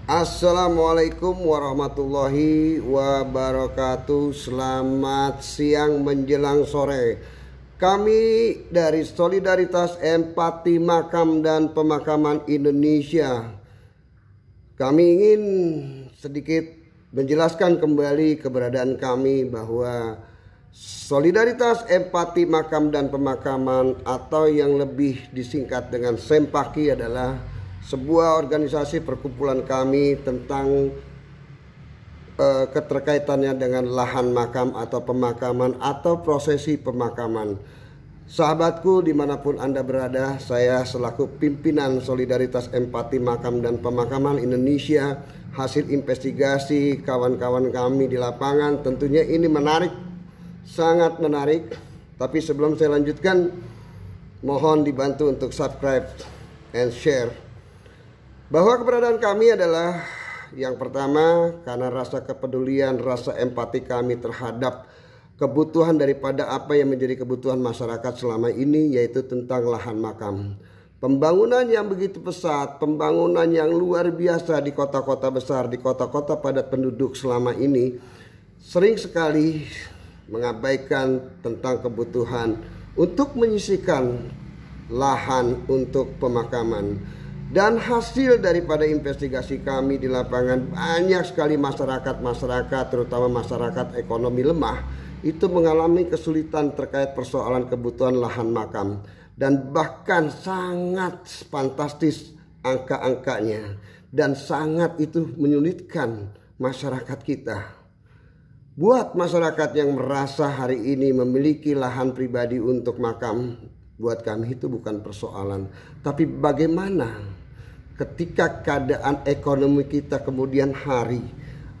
Assalamualaikum warahmatullahi wabarakatuh. Selamat siang menjelang sore. Kami dari Solidaritas Empati Makam dan Pemakaman Indonesia, kami ingin sedikit menjelaskan kembali keberadaan kami bahwa Solidaritas Empati Makam dan Pemakaman atau yang lebih disingkat dengan Sempaki adalah sebuah organisasi perkumpulan kami tentang keterkaitannya dengan lahan makam atau pemakaman atau prosesi pemakaman. Sahabatku dimanapun Anda berada, saya selaku pimpinan Solidaritas Empati Makam dan Pemakaman Indonesia, hasil investigasi kawan-kawan kami di lapangan, tentunya ini menarik, sangat menarik. Tapi sebelum saya lanjutkan, mohon dibantu untuk subscribe and share. Bahwa keberadaan kami adalah yang pertama karena rasa kepedulian, rasa empati kami terhadap kebutuhan daripada apa yang menjadi kebutuhan masyarakat selama ini, yaitu tentang lahan makam. Pembangunan yang begitu pesat, pembangunan yang luar biasa di kota-kota besar, di kota-kota padat penduduk selama ini sering sekali mengabaikan tentang kebutuhan untuk menyisihkan lahan untuk pemakaman. Dan hasil daripada investigasi kami di lapangan, banyak sekali masyarakat terutama masyarakat ekonomi lemah itu mengalami kesulitan terkait persoalan kebutuhan lahan makam. Dan bahkan sangat fantastis angka-angkanya, dan sangat itu menyulitkan masyarakat kita. Buat masyarakat yang merasa hari ini memiliki lahan pribadi untuk makam, buat kami itu bukan persoalan. Tapi bagaimana ketika keadaan ekonomi kita kemudian hari,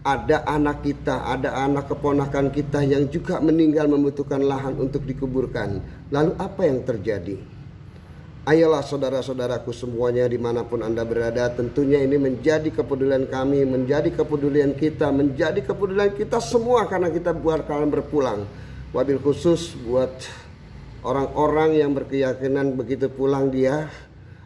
ada anak kita, ada anak keponakan kita yang juga meninggal membutuhkan lahan untuk dikuburkan. Lalu apa yang terjadi? Ayolah saudara-saudaraku semuanya dimanapun Anda berada, tentunya ini menjadi kepedulian kami, menjadi kepedulian kita, menjadi kepedulian kita semua, karena kita bakalan berpulang. Wabil khusus buat orang-orang yang berkeyakinan begitu pulang dia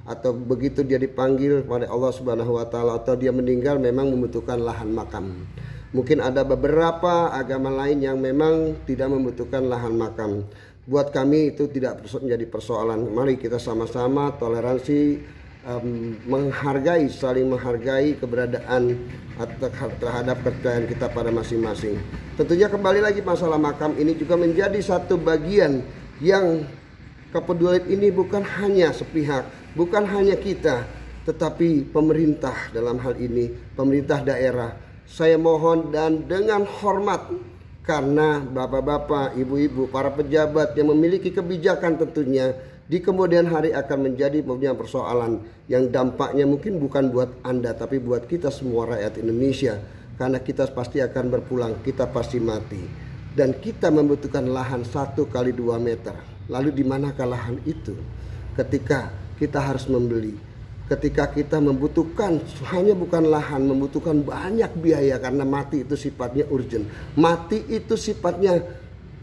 atau begitu dia dipanggil oleh Allah Subhanahu wa taala atau dia meninggal memang membutuhkan lahan makam. Mungkin ada beberapa agama lain yang memang tidak membutuhkan lahan makam. Buat kami itu tidak menjadi persoalan. Mari kita sama-sama toleransi, menghargai, saling menghargai keberadaan atau terhadap kepercayaan kita pada masing-masing. Tentunya kembali lagi masalah makam ini juga menjadi satu bagian yang kepedulian ini bukan hanya sepihak, bukan hanya kita, tetapi pemerintah dalam hal ini, pemerintah daerah. Saya mohon dan dengan hormat, karena bapak-bapak, ibu-ibu, para pejabat yang memiliki kebijakan tentunya di kemudian hari akan menjadi persoalan yang dampaknya mungkin bukan buat Anda, tapi buat kita semua rakyat Indonesia. Karena kita pasti akan berpulang, kita pasti mati. Dan kita membutuhkan lahan 1 kali 2 meter. Lalu di manakah lahan itu? Ketika kita harus membeli, ketika kita membutuhkan hanya bukan lahan, membutuhkan banyak biaya karena mati itu sifatnya urgent. Mati itu sifatnya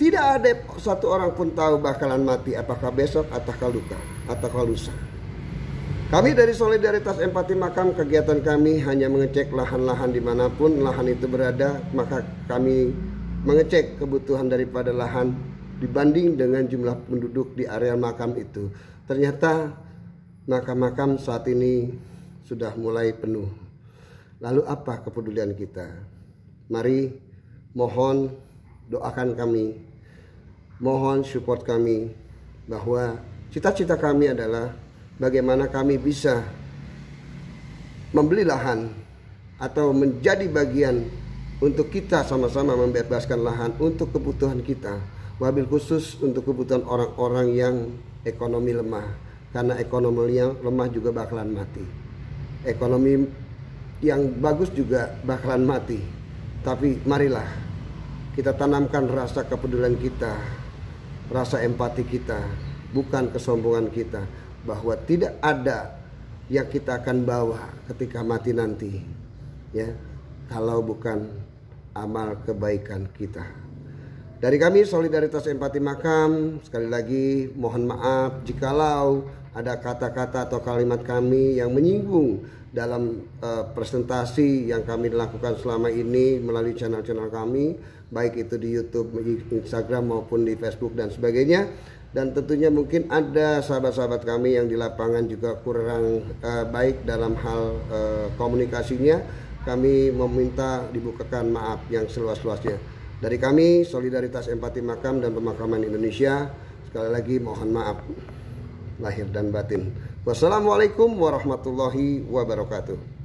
tidak ada satu orang pun tahu bakalan mati, apakah besok ataukah luka ataukah lusa. Kami dari Solidaritas Empati Makam, kegiatan kami hanya mengecek lahan-lahan dimanapun lahan itu berada, maka kami mengecek kebutuhan daripada lahan dibanding dengan jumlah penduduk di area makam itu. Ternyata makam-makam saat ini sudah mulai penuh. Lalu apa kepedulian kita? Mari mohon doakan kami, mohon support kami, bahwa cita-cita kami adalah bagaimana kami bisa membeli lahan atau menjadi bagian untuk kita sama-sama membebaskan lahan untuk kebutuhan kita. Wabil khusus untuk kebutuhan orang-orang yang ekonomi lemah. Karena ekonomi yang lemah juga bakalan mati. Ekonomi yang bagus juga bakalan mati. Tapi marilah kita tanamkan rasa kepedulian kita, rasa empati kita, bukan kesombongan kita, bahwa tidak ada yang kita akan bawa ketika mati nanti, ya, kalau bukan amal kebaikan kita. Dari kami Solidaritas Empati Makam, sekali lagi mohon maaf jikalau ada kata-kata atau kalimat kami yang menyinggung dalam presentasi yang kami lakukan selama ini melalui channel-channel kami, baik itu di YouTube, Instagram maupun di Facebook dan sebagainya. Dan tentunya mungkin ada sahabat-sahabat kami yang di lapangan juga kurang baik dalam hal komunikasinya. Kami meminta dibukakan maaf yang seluas-luasnya. Dari kami, Solidaritas Empati Makam dan Pemakaman Indonesia, sekali lagi mohon maaf lahir dan batin. Wassalamualaikum warahmatullahi wabarakatuh.